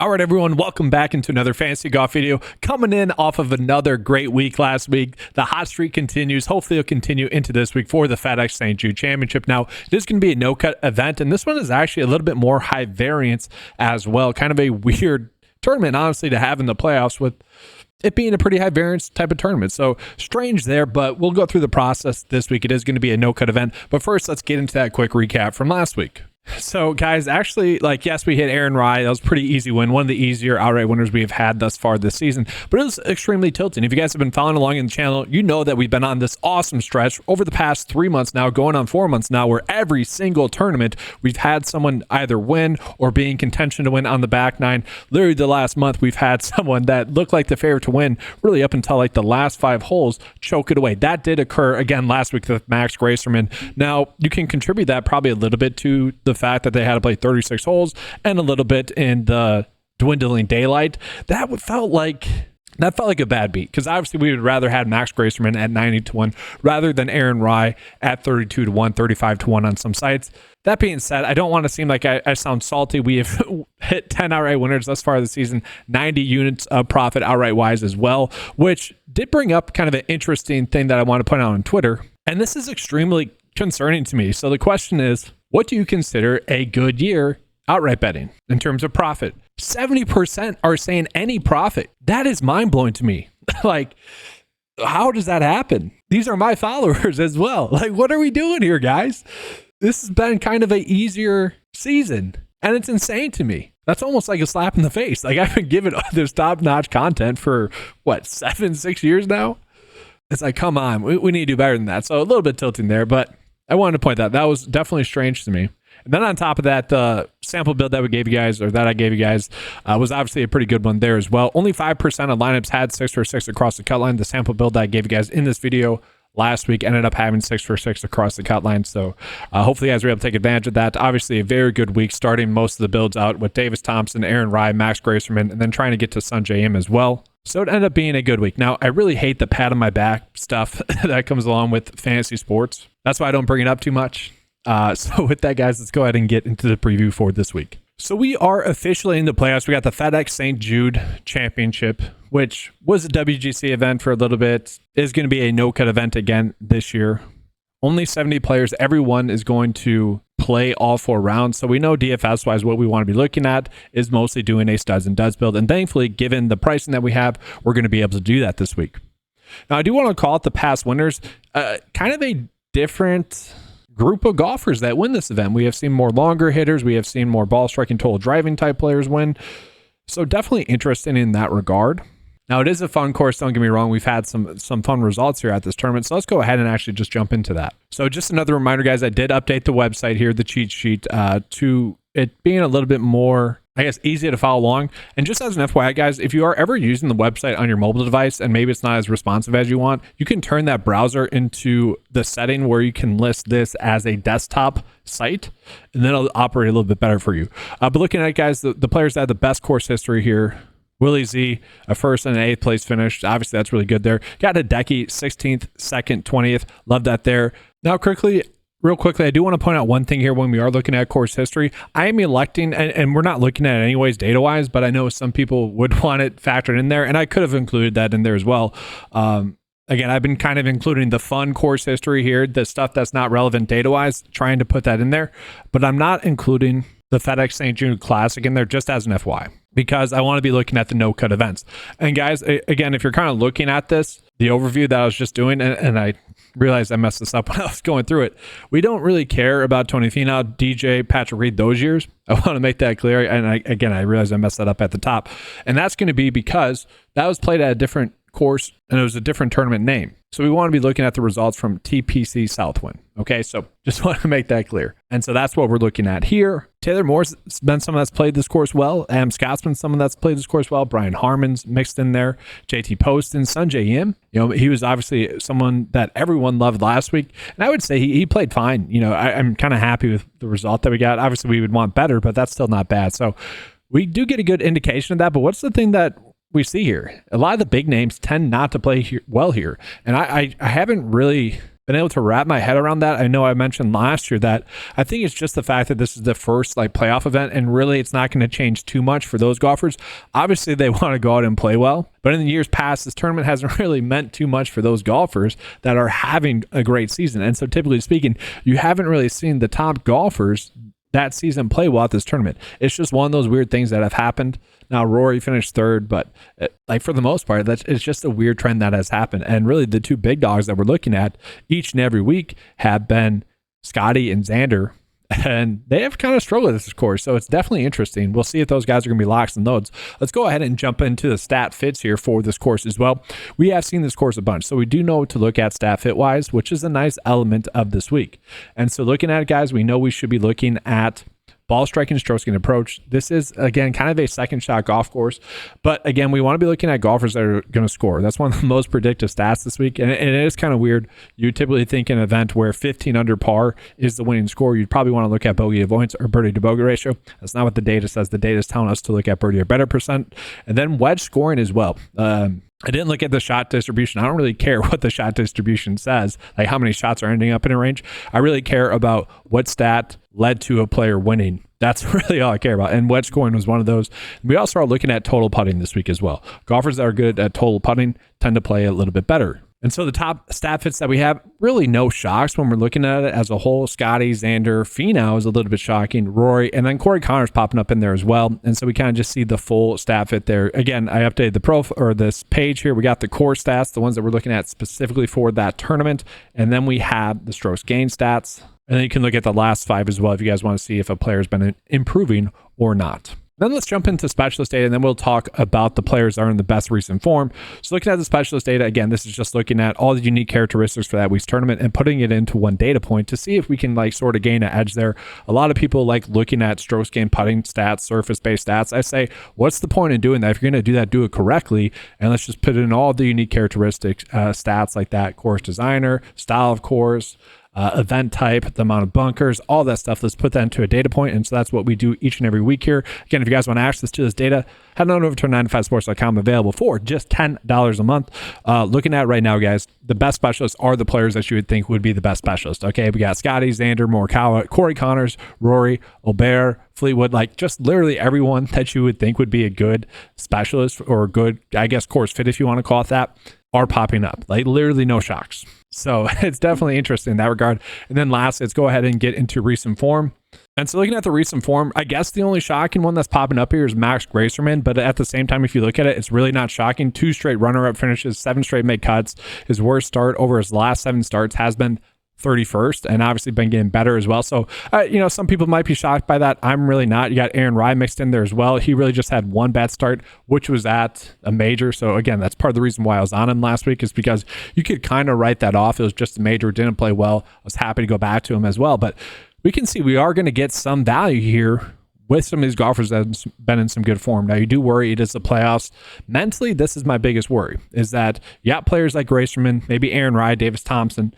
All right, everyone, welcome back into another fantasy golf video. Coming in off of another great week last week. The hot streak continues. Hopefully, it'll continue into this week for the FedEx St. Jude Championship. Now, it is going to be a no-cut event, and this one is actually a little bit more high variance as well. Kind of a weird tournament, honestly, to have in the playoffs with it being a pretty high variance type of tournament. So strange there, but we'll go through the process this week. It is going to be a no-cut event. But first, let's get into that quick recap from last week. So, guys, actually, yes, we hit Aaron Rye. That was a pretty easy win. One of the easier outright winners we've had thus far this season. But it was extremely tilting. If you guys have been following along in the channel, you know that we've been on this awesome stretch over the past 3 months now, going on 4 months now, where every single tournament we've had someone either win or be in contention to win on the back nine. Literally, the last month, we've had someone that looked like the favorite to win really up until the last 5 holes, choke it away. That did occur again last week with Max Gracerman. Now, you can contribute that probably a little bit to the fact that they had to play 36 holes and a little bit in the dwindling daylight. That felt like a bad beat, because obviously we would rather have Max Gracerman at 90-1 rather than Aaron Rye at 32-1, 35-1 on some sites. That being said, I don't want to seem like I sound salty. We have hit 10 outright winners thus far this season, 90 units of profit outright wise as well, which did bring up kind of an interesting thing that I want to point out on Twitter. And this is extremely concerning to me. So the question is, what do you consider a good year outright betting in terms of profit? 70% are saying any profit. That is mind-blowing to me. How does that happen? These are my followers as well. What are we doing here, guys? This has been kind of an easier season, and it's insane to me. That's almost like a slap in the face. I've been giving this top-notch content for, 6 years now? It's come on, we need to do better than that. So a little bit tilting there, but I wanted to point that was definitely strange to me. And then on top of that, the sample build that I gave you guys was obviously a pretty good one there as well. Only 5% of lineups had 6 for 6 across the cut line. The sample build that I gave you guys in this video last week ended up having 6 for 6 across the cut line. So hopefully you guys were able to take advantage of that. Obviously a very good week, starting most of the builds out with Davis Thompson, Aaron Rye, Max Gracerman, and then trying to get to Sanjay M as well. So it ended up being a good week. Now, I really hate the pat on my back stuff that comes along with fantasy sports. That's why I don't bring it up too much. So with that, guys, let's go ahead and get into the preview for this week. So we are officially in the playoffs. We got the FedEx St. Jude Championship, which was a WGC event for a little bit. Is going to be a no-cut event again this year. Only 70 players. Everyone is going to play all 4 rounds. So we know DFS-wise what we want to be looking at is mostly doing a studs and duds build. And thankfully, given the pricing that we have, we're going to be able to do that this week. Now, I do want to call it the past winners. Kind of a different group of golfers that win this event. We have seen more longer hitters. We have seen more ball striking, total driving type players win. So definitely interesting in that regard. Now, it is a fun course, don't get me wrong. We've had some fun results here at this tournament, so let's go ahead and actually just jump into that. So just another reminder, guys, I did update the website here, the cheat sheet, to it being a little bit more, easy to follow along. And just as an FYI, guys, if you are ever using the website on your mobile device and maybe it's not as responsive as you want, you can turn that browser into the setting where you can list this as a desktop site, and then it'll operate a little bit better for you. But looking at it, guys, the players that had the best course history here, Willie Z, a first and an 8th place finish. Obviously, that's really good there. Got Hideki, 16th, 2nd, 20th. Love that there. Now, real quickly, I do want to point out one thing here when we are looking at course history. I am electing, and we're not looking at it anyways data-wise, but I know some people would want it factored in there, and I could have included that in there as well. Again, I've been kind of including the fun course history here, the stuff that's not relevant data-wise, trying to put that in there, but I'm not including the FedEx St. Jude Classic in there just as an FY, because I want to be looking at the no-cut events. And guys, again, if you're kind of looking at this, the overview that I was just doing, and I realized I messed this up when I was going through it, we don't really care about Tony Finau, DJ, Patrick Reed, those years. I want to make that clear. And I realized I messed that up at the top. And that's going to be because that was played at a different course and it was a different tournament name. So we want to be looking at the results from TPC Southwind. Okay, so just want to make that clear. And so that's what we're looking at here. Taylor Moore's been someone that's played this course well. Adam Scott's been someone that's played this course well. Brian Harmon's mixed in there. JT Poston, Sanjay Im. He was obviously someone that everyone loved last week. And I would say he played fine. I'm kind of happy with the result that we got. Obviously, we would want better, but that's still not bad. So we do get a good indication of that. But what's the thing that we see here? A lot of the big names tend not to play well here. And I haven't really been able to wrap my head around that. I know I mentioned last year that I think it's just the fact that this is the first like playoff event, and really it's not going to change too much for those golfers. Obviously, they want to go out and play well, but in the years past, this tournament hasn't really meant too much for those golfers that are having a great season. And so typically speaking, you haven't really seen the top golfers that season play well at this tournament. It's just one of those weird things that have happened. Now, Rory finished third, but like for the most part, it's just a weird trend that has happened. And really, the two big dogs that we're looking at each and every week have been Scotty and Xander, and they have kind of struggled with this course. So it's definitely interesting. We'll see if those guys are going to be locks and loads. Let's go ahead and jump into the stat fits here for this course as well. We have seen this course a bunch, so we do know what to look at stat fit wise, which is a nice element of this week. And so looking at it, guys, we know we should be looking at ball striking, stroke gain approach. This is, again, kind of a second shot golf course. But again, we want to be looking at golfers that are going to score. That's one of the most predictive stats this week. And it is kind of weird. You typically think an event where 15 under par is the winning score, you'd probably want to look at bogey avoidance or birdie to bogey ratio. That's not what the data says. The data is telling us to look at birdie or better percent. And then wedge scoring as well. I didn't look at the shot distribution. I don't really care what the shot distribution says, like how many shots are ending up in a range. I really care about what stat led to a player winning. That's really all I care about. And wedge scoring was one of those. We also are looking at total putting this week as well. Golfers that are good at total putting tend to play a little bit better. And so the top stat fits that we have, really no shocks when we're looking at it as a whole. Scotty, Xander, Finau is a little bit shocking. Rory, and then Corey Connors popping up in there as well. And so we kind of just see the full stat fit there. Again, I updated this page here. We got the core stats, the ones that we're looking at specifically for that tournament. And then we have the strokes gain stats. And then you can look at the last 5 as well if you guys want to see if a player's been improving or not. Then let's jump into specialist data, and then we'll talk about the players that are in the best recent form. So looking at the specialist data, again, this is just looking at all the unique characteristics for that week's tournament and putting it into one data point to see if we can like sort of gain an edge there. A lot of people like looking at strokes gain, putting stats, surface-based stats. I say, what's the point in doing that? If you're going to do that, do it correctly, and let's just put in all the unique characteristics, stats like that, course designer, style of course, event type, the amount of bunkers, all that stuff. Let's put that into a data point. And so that's what we do each and every week here. Again, if you guys want access to this data, head on over to 9to5sports.com, available for just $10 a month. Looking at right now, guys, the best specialists are the players that you would think would be the best specialist. Okay, we got Scotty, Xander, Morikawa, Corey Connors, Rory, Albert, Fleetwood, like just literally everyone that you would think would be a good specialist or a good, I guess, course fit, if you want to call it that, are popping up. Like literally no shocks. So it's definitely interesting in that regard. And then last, let's go ahead and get into recent form. And so looking at the recent form, I guess the only shocking one that's popping up here is Max Gracerman. But at the same time, if you look at it, it's really not shocking. 2 straight runner-up finishes, 7 straight made cuts. His worst start over his last 7 starts has been 31st, and obviously been getting better as well. So, some people might be shocked by that. I'm really not. You got Aaron Rai mixed in there as well. He really just had one bad start, which was at a major. So again, that's part of the reason why I was on him last week, is because you could kind of write that off. It was just a major, didn't play well. I was happy to go back to him as well. But we can see we are going to get some value here with some of these golfers that have been in some good form. Now, you do worry it is the playoffs. Mentally, this is my biggest worry, is that you got players like Gracerman, maybe Aaron Rai, Davis Thompson,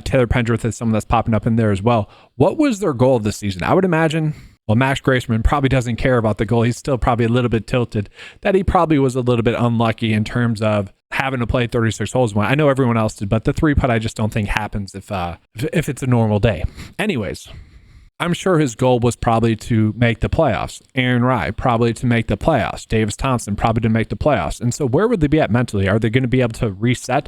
Taylor Pendrith is someone that's popping up in there as well. What was their goal of this season? I would imagine, well, Max Gracerman probably doesn't care about the goal. He's still probably a little bit tilted that he probably was a little bit unlucky in terms of having to play 36 holes. I know everyone else did, but the 3-putt I just don't think happens if it's a normal day. Anyways, I'm sure his goal was probably to make the playoffs. Aaron Rai, probably to make the playoffs. Davis Thompson, probably to make the playoffs. And so where would they be at mentally? Are they going to be able to reset,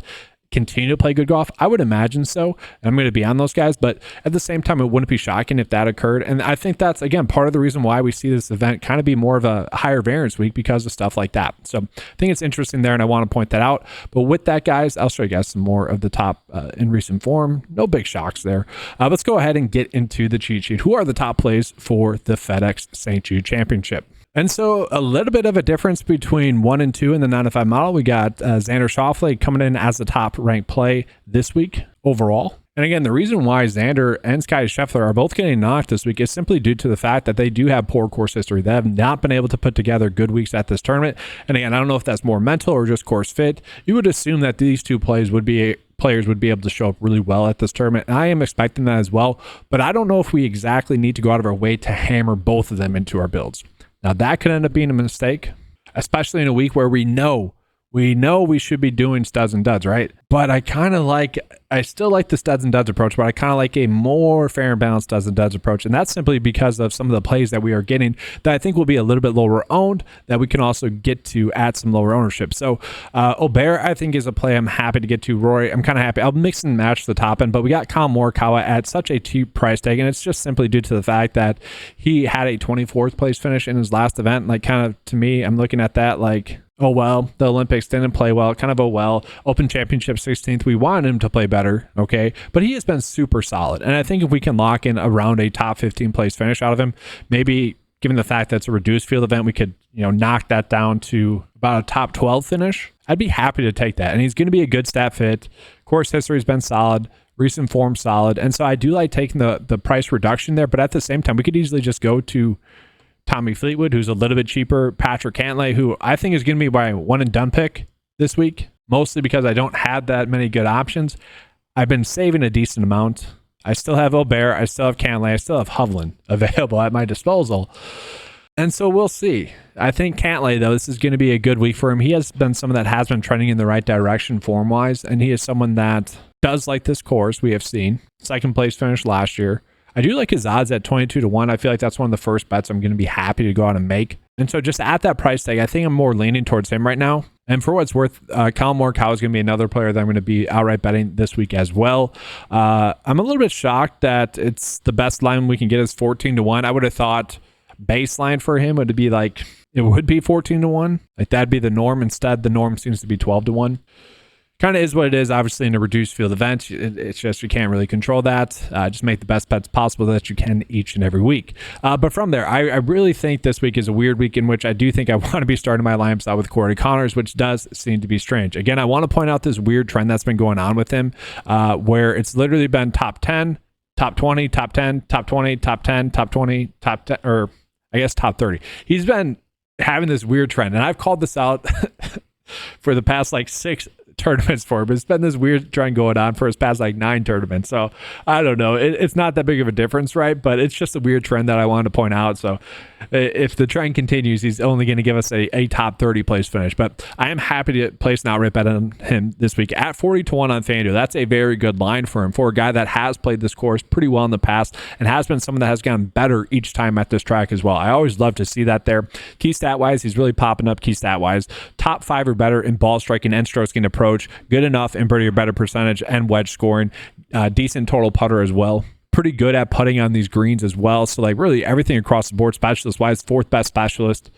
continue to play good golf? I would imagine so. And I'm going to be on those guys, but at the same time, it wouldn't be shocking if that occurred. And I think that's, again, part of the reason why we see this event kind of be more of a higher variance week, because of stuff like that. So I think it's interesting there, and I want to point that out. But with that, guys, I'll show you guys some more of the top in recent form. No big shocks there. Let's go ahead and get into the cheat sheet. Who are the top plays for the FedEx St. Jude Championship? And so a little bit of a difference between 1 and 2 in the 9-to-5 model. We got Xander Schauffele coming in as the top ranked play this week overall. And again, the reason why Xander and Scotty Scheffler are both getting knocked this week is simply due to the fact that they do have poor course history. They have not been able to put together good weeks at this tournament. And again, I don't know if that's more mental or just course fit. You would assume that these two players would be able to show up really well at this tournament. And I am expecting that as well. But I don't know if we exactly need to go out of our way to hammer both of them into our builds. Now, that could end up being a mistake, especially in a week where we know we should be doing studs and duds, right? But I kind of like I still like the studs and duds approach, but I kind of like a more fair and balanced studs and duds approach. And that's simply because of some of the plays that we are getting that I think will be a little bit lower owned that we can also get to at some lower ownership. So Obear, I think, is a play I'm happy to get to. Rory, I'm kind of happy. I'll mix and match the top end, but we got Kyle Morikawa at such a cheap price tag, and it's just simply due to the fact that he had a 24th place finish in his last event. Like, kind of, to me, I'm looking at that like, oh, well, the Olympics didn't play well. Kind of, oh, well, Open Championship 16th. We wanted him to play better, okay? But he has been super solid. And I think if we can lock in around a top 15 place finish out of him, maybe given the fact that it's a reduced field event, we could, knock that down to about a top 12 finish. I'd be happy to take that. And he's going to be a good stat fit. Course history has been solid. Recent form solid. And so I do like taking the price reduction there. But at the same time, we could easily just go to Tommy Fleetwood, who's a little bit cheaper, Patrick Cantlay, who I think is going to be my one and done pick this week, mostly because I don't have that many good options. I've been saving a decent amount. I still have Obear, I still have Cantlay, I still have Hovland available at my disposal. And so we'll see. I think Cantlay, though, this is going to be a good week for him. He has been someone that has been trending in the right direction form-wise, and he is someone that does like this course, we have seen. Second place finish last year. I do like his odds at 22-1. I feel like that's one of the first bets I'm going to be happy to go out and make. And so just at that price tag, I think I'm more leaning towards him right now. And for what it's worth, Kyle Morikawa is going to be another player that I'm going to be outright betting this week as well. I'm a little bit shocked that it's the best line we can get is 14-1. I would have thought baseline for him would be like, it would be 14-1. Like, that'd be the norm. Instead, the norm seems to be 12-1. Kind of is what it is, obviously, in a reduced field event. It's just you can't really control that. Just make the best bets possible that you can each and every week. But from there, I really think this week is a weird week in which I do think I want to be starting my lineups out with Corey Connors, which does seem to be strange. Again, I want to point out this weird trend that's been going on with him, where it's literally been top 10, top 20, top 10, top 20, top 10, top 20, top 10, or I guess top 30. He's been having this weird trend, and I've called this out for the past like 6 tournaments for him. It's been this weird trend going on for his past like 9 tournaments. So I don't know. It's not that big of a difference, right? But it's just a weird trend that I wanted to point out. So if the trend continues, he's only going to give us a top 30 place finish. But I am happy to place an outright bet on him this week at 40-1 on FanDuel. That's a very good line for him, for a guy that has played this course pretty well in the past and has been someone that has gotten better each time at this track as well. I always love to see that there. Key stat wise, he's really popping up key stat wise. Top 5 or better in ball striking and stroking approach. Good enough in birdie or better percentage and wedge scoring. Decent total putter as well. Pretty good at putting on these greens as well. So like really everything across the board, specialist wise, 4th best specialist.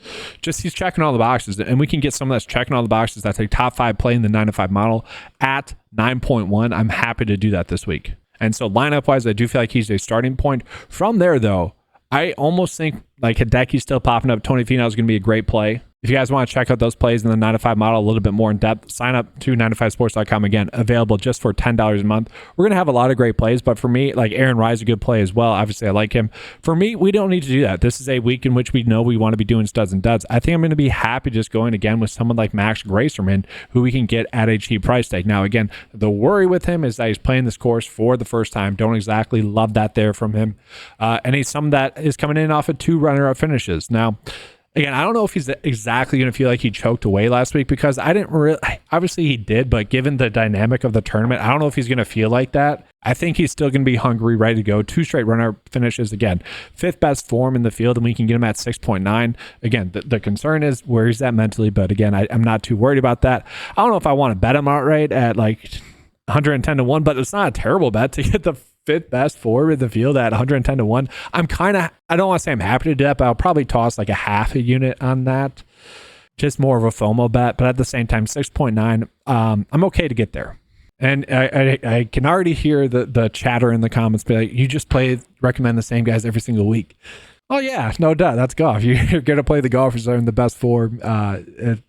Just he's checking all the boxes, and we can get someone that's checking all the boxes. That's a top 5 play in the 9-to-5 model at 9.1. I'm happy to do that this week. And so lineup wise, I do feel like he's a starting point. From there though, I almost think like Hideki's still popping up. Tony Finau is going to be a great play. If you guys want to check out those plays in the 9-to-5 model a little bit more in depth, sign up to 9to5sports.com. Again, available just for $10 a month. We're going to have a lot of great plays, but for me, like Aaron Rai is a good play as well. Obviously, I like him. For me, we don't need to do that. This is a week in which we know we want to be doing studs and duds. I think I'm going to be happy just going again with someone like Max Gracerman, who we can get at a cheap price tag. Now, again, the worry with him is that he's playing this course for the first time. Don't exactly love that there from him. And he's someone that is coming in off of 2 runner-up finishes. Now, again, I don't know if he's exactly going to feel like he choked away last week, because I didn't really, obviously he did, but given the dynamic of the tournament, I don't know if he's going to feel like that. I think he's still going to be hungry, ready to go. 2 straight runner finishes. Again, 5th best form in the field, and we can get him at 6.9. Again, the concern is where he's at mentally, but again, I'm not too worried about that. I don't know if I want to bet him outright at like 110-1, but it's not a terrible bet to get the 5th best forward in the field at 110-1. I don't want to say I'm happy to do that, but I'll probably toss like a half a unit on that. Just more of a FOMO bet, but at the same time, 6.9, I'm okay to get there. And I can already hear the chatter in the comments be like, you just recommend the same guys every single week. Oh yeah, no doubt. That's golf. You're going to play the golfers that are in the best form.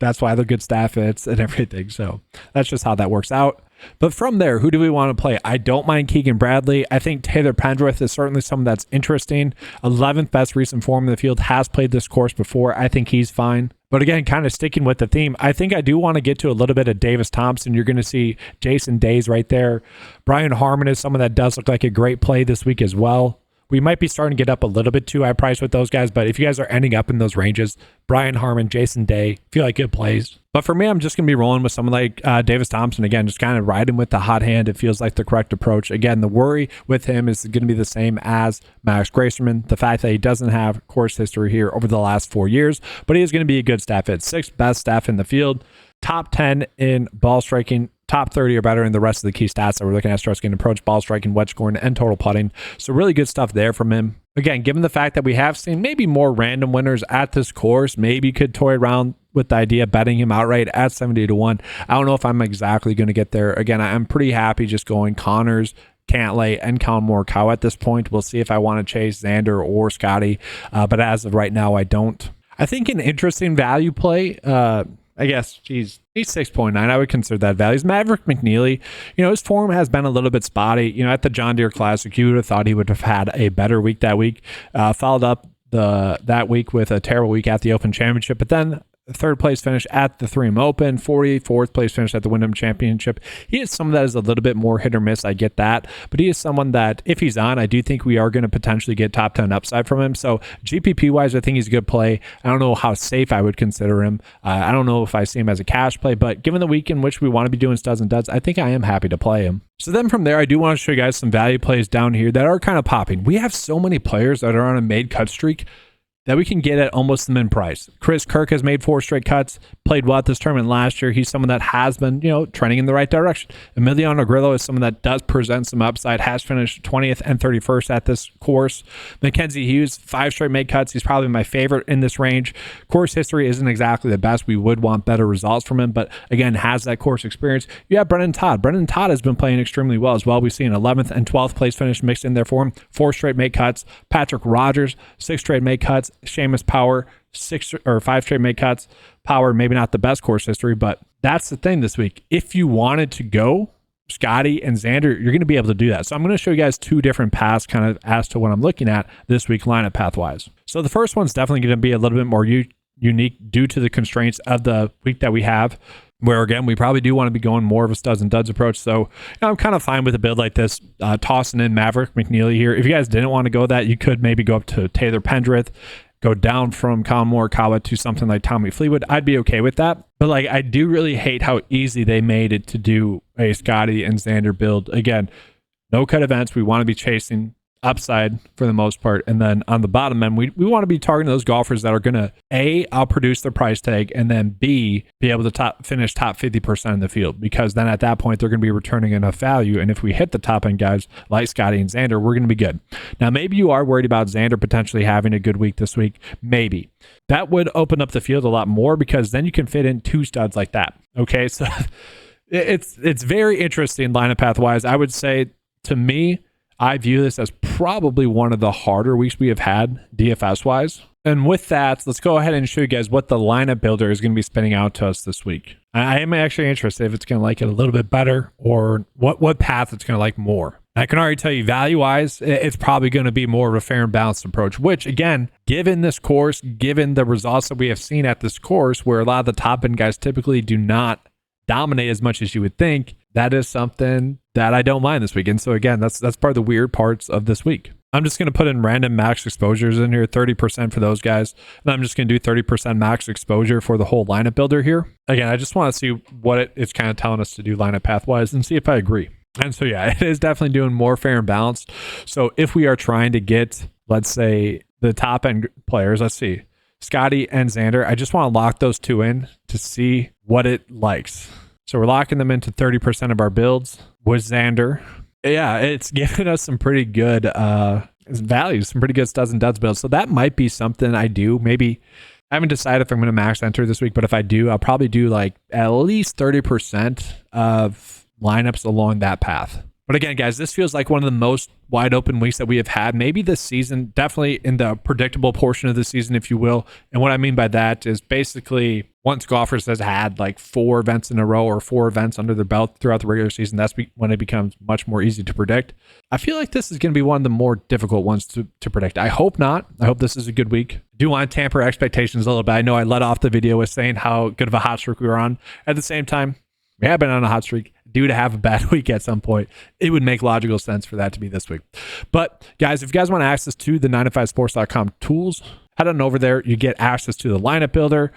That's why they're good staff fits and everything. So that's just how that works out. But from there, who do we want to play? I don't mind Keegan Bradley. I think Taylor Pendrith is certainly someone that's interesting. 11th best recent form in the field, has played this course before. I think he's fine. But again, kind of sticking with the theme, I think I do want to get to a little bit of Davis Thompson. You're going to see Jason Days right there. Brian Harmon is someone that does look like a great play this week as well. We might be starting to get up a little bit too high price with those guys, but if you guys are ending up in those ranges, Brian Harmon, Jason Day, feel like good plays. But for me, I'm just going to be rolling with someone like Davis Thompson. Again, just kind of riding with the hot hand. It feels like the correct approach. Again, the worry with him is going to be the same as Max Gracerman. The fact that he doesn't have course history here over the last 4 years, but he is going to be a good staff hit. 6th best staff in the field, top 10 in ball striking, top 30 or better in the rest of the key stats that we're looking at: strokes gained approach, ball striking, wedge scoring, and total putting. So really good stuff there from him. Again, given the fact that we have seen maybe more random winners at this course, maybe could toy around with the idea of betting him outright at 70-1. I don't know if I'm exactly going to get there. Again, I'm pretty happy just going Connors, Cantlay, and Colin Morikawa at this point. We'll see if I want to chase Xander or Scotty, but as of right now, I don't. I think an interesting value play, I guess he's 6.9. I would consider that value. Maverick McNeely, his form has been a little bit spotty. At the John Deere Classic, you would have thought he would have had a better week that week. Followed up that week with a terrible week at the Open Championship, but then third place finish at the 3M Open, 44th place finish at the Wyndham Championship. He is someone that is a little bit more hit or miss. I get that, but he is someone that if he's on, I do think we are going to potentially get top 10 upside from him. So GPP wise, I think he's a good play. I don't know how safe I would consider him. I don't know if I see him as a cash play, but given the week in which we want to be doing studs and duds, I think I am happy to play him. So then from there, I do want to show you guys some value plays down here that are kind of popping. We have so many players that are on a made cut streak that we can get at almost the min price. Chris Kirk has made 4 straight cuts, played well at this tournament last year. He's someone that has been, trending in the right direction. Emiliano Grillo is someone that does present some upside, has finished 20th and 31st at this course. Mackenzie Hughes, 5 straight made cuts. He's probably my favorite in this range. Course history isn't exactly the best. We would want better results from him, but again, has that course experience. You have Brendan Todd. Brendan Todd has been playing extremely well as well. We've seen 11th and 12th place finish mixed in there for him. 4 straight made cuts. Patrick Rogers, 6 straight made cuts. Seamus Power, 5 straight made cuts. Power, maybe not the best course history, but that's the thing this week. If you wanted to go Scotty and Xander, you're going to be able to do that. So I'm going to show you guys 2 different paths kind of as to what I'm looking at this week lineup path-wise. So the first one's definitely going to be a little bit more unique due to the constraints of the week that we have, where again, we probably do want to be going more of a studs and duds approach. So I'm kind of fine with a build like this, tossing in Maverick McNeely here. If you guys didn't want to go that, you could maybe go up to Taylor Pendrith, go down from Colin Morikawa to something like Tommy Fleetwood. I'd be okay with that. But I do really hate how easy they made it to do a Scotty and Xander build. Again, no cut events. We want to be chasing upside for the most part. And then on the bottom end, we want to be targeting those golfers that are going to A, outproduce their price tag, and then B, be able to finish top 50% in the field, because then at that point, they're going to be returning enough value. And if we hit the top end guys like Scotty and Xander, we're going to be good. Now, maybe you are worried about Xander potentially having a good week this week. Maybe. That would open up the field a lot more, because then you can fit in 2 studs like that. Okay, so it's very interesting lineup path wise. I would say, to me, I view this as probably one of the harder weeks we have had DFS-wise. And with that, let's go ahead and show you guys what the lineup builder is going to be spinning out to us this week. I am actually interested if it's going to like it a little bit better, or what path it's going to like more. I can already tell you, value-wise, it's probably going to be more of a fair and balanced approach, which, again, given this course, given the results that we have seen at this course, where a lot of the top-end guys typically do not dominate as much as you would think, that is something that I don't mind this week. And so again, that's part of the weird parts of this week. I'm just going to put in random max exposures in here, 30% for those guys. And I'm just going to do 30% max exposure for the whole lineup builder here. Again, I just want to see what it's kind of telling us to do lineup pathwise and see if I agree. And so yeah, it is definitely doing more fair and balanced. So if we are trying to get, let's say, the top end players, let's see, Scotty and Xander, I just want to lock those 2 in to see what it likes. So we're locking them into 30% of our builds with Xander. Yeah, it's giving us some pretty good values, some pretty good studs and duds builds. So that might be something I do. Maybe I haven't decided if I'm going to max enter this week, but if I do, I'll probably do like at least 30% of lineups along that path. But again, guys, this feels like one of the most wide open weeks that we have had, maybe this season, definitely in the predictable portion of the season, if you will. And what I mean by that is basically once golfers has had like 4 events in a row or 4 events under their belt throughout the regular season, that's when it becomes much more easy to predict. I feel like this is going to be one of the more difficult ones to predict. I hope not. I hope this is a good week. I do want to tamper expectations a little bit. I know I let off the video with saying how good of a hot streak we were on. At the same time, we have been on a hot streak. due to have a bad week at some point, it would make logical sense for that to be this week. But guys, if you guys want access to the 9to5sports.com tools, head on over there. You get access to the lineup builder,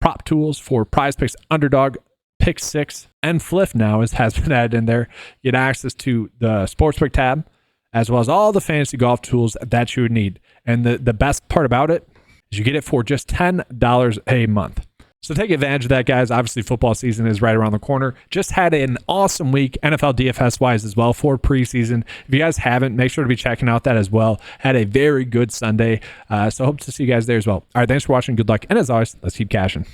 prop tools for PrizePicks, Underdog, Pick 6, and Fliff now has been added in there. You get access to the Sportsbook tab, as well as all the fantasy golf tools that you would need. And the best part about it is you get it for just $10 a month. So take advantage of that, guys. Obviously, football season is right around the corner. Just had an awesome week, NFL DFS-wise as well, for preseason. If you guys haven't, make sure to be checking out that as well. Had a very good Sunday. So hope to see you guys there as well. All right, thanks for watching. Good luck. And as always, let's keep cashing.